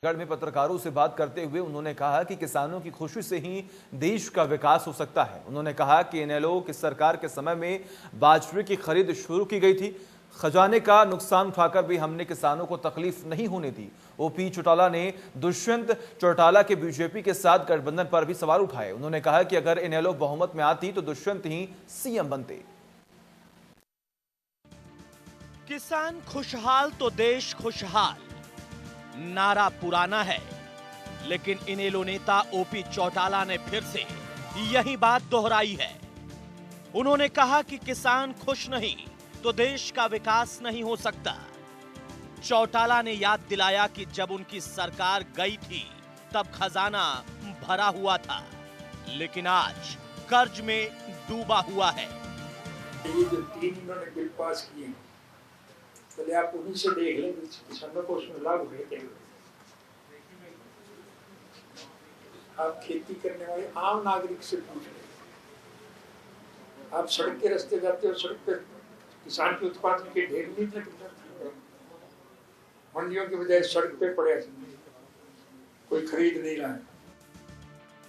गढ़ में पत्रकारों से बात करते हुए उन्होंने कहा कि किसानों की खुशी से ही देश का विकास हो सकता है। उन्होंने कहा कि इनेलो की सरकार के समय में बाजरे की खरीद शुरू की गई थी। खजाने का नुकसान उठाकर भी हमने किसानों को तकलीफ नहीं होने दी। ओपी चौटाला ने दुष्यंत चौटाला के बीजेपी के साथ गठबंधन पर भी सवाल उठाए। उन्होंने कहा कि अगर इनेलो बहुमत में आती तो दुष्यंत ही सीएम बनते। किसान खुशहाल तो देश खुशहाल नारा पुराना है, लेकिन इनेलो नेता ओपी चौटाला ने फिर से यही बात दोहराई है। उन्होंने कहा कि किसान खुश नहीं तो देश का विकास नहीं हो सकता। चौटाला ने याद दिलाया कि जब उनकी सरकार गई थी तब खजाना भरा हुआ था, लेकिन आज कर्ज में डूबा हुआ है। ये जो 3 इन्होंने बिल पास किए, पहले आप उन्हीं से देख लें किसानों को उसमें लाभ है। आप खेती करने वाले आम नागरिक से पूछ लें, आप सड़क के रास्ते जाते हो, सड़क पे किसान के उत्पादन के ढेर नहीं थे, मंडियों के बजाय सड़क पे पड़े, कोई खरीद नहीं रहा है।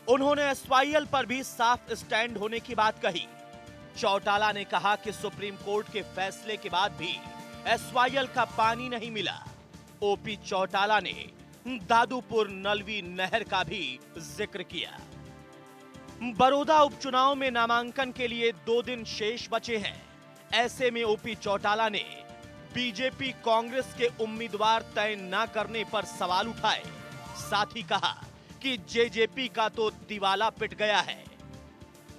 उन्होंने एसवाईएल पर भी साफ स्टैंड होने की बात कही। चौटाला ने कहा कि सुप्रीम कोर्ट के फैसले के बाद भी एसवाईएल का पानी नहीं मिला। ओपी चौटाला ने दादूपुर नलवी नहर का भी जिक्र किया। बड़ौदा उपचुनाव में नामांकन के लिए 2 दिन शेष बचे हैं। ऐसे में ओपी चौटाला ने बीजेपी कांग्रेस के उम्मीदवार तय न करने पर सवाल उठाए। साथ ही कहा कि जेजेपी का तो दिवाला पिट गया है।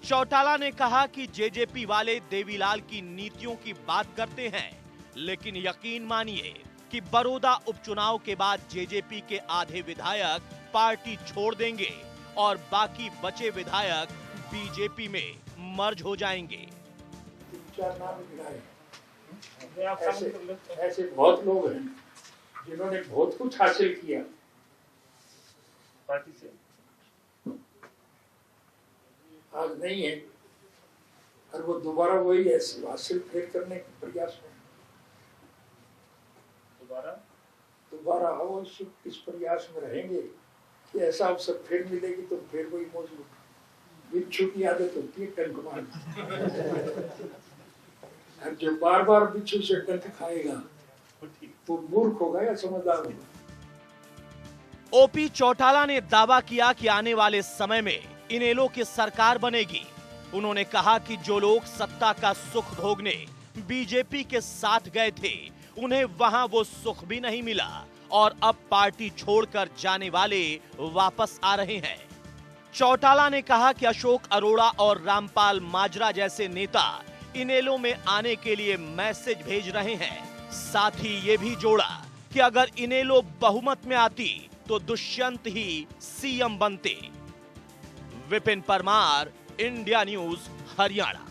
चौटाला ने कहा कि जेजेपी वाले देवीलाल की नीतियों की बात करते हैं, लेकिन यकीन मानिए कि बड़ौदा उपचुनाव के बाद जेजेपी के आधे विधायक पार्टी छोड़ देंगे और बाकी बचे विधायक बीजेपी में मर्ज हो जाएंगे। 3-4 नाम गिनाए, ऐसे बहुत लोग हैं जिन्होंने बहुत कुछ हासिल किया पार्टी से, आज नहीं है और वो दोबारा वही ऐसे हासिल फिर करने के प्रयास में दोबारा आओ इस प्रयास में रहेंगे कि ऐसा अवसर फिर मिलेगी तो फिर वही मौजूद बिच्छू की आदत होती है टंक मारने। और जो बार बार बिच्छू से टंक खाएगा वो मूर्ख होगा या समझदार होगा। ओपी चौटाला ने दावा किया कि आने वाले समय में इनेलो की सरकार बनेगी। उन्होंने कहा कि जो लोग सत्ता का सुख भोगने बीजेपी के साथ गए थे, उन्हें वहां वो सुख भी नहीं मिला और अब पार्टी छोड़कर जाने वाले वापस आ रहे हैं। चौटाला ने कहा कि अशोक अरोड़ा और रामपाल माजरा जैसे नेता इनेलो में आने के लिए मैसेज भेज रहे हैं। साथ ही ये भी जोड़ा कि अगर इनेलो बहुमत में आती तो दुष्यंत ही सीएम बनते। Vipin Parmar, India news, Haryana.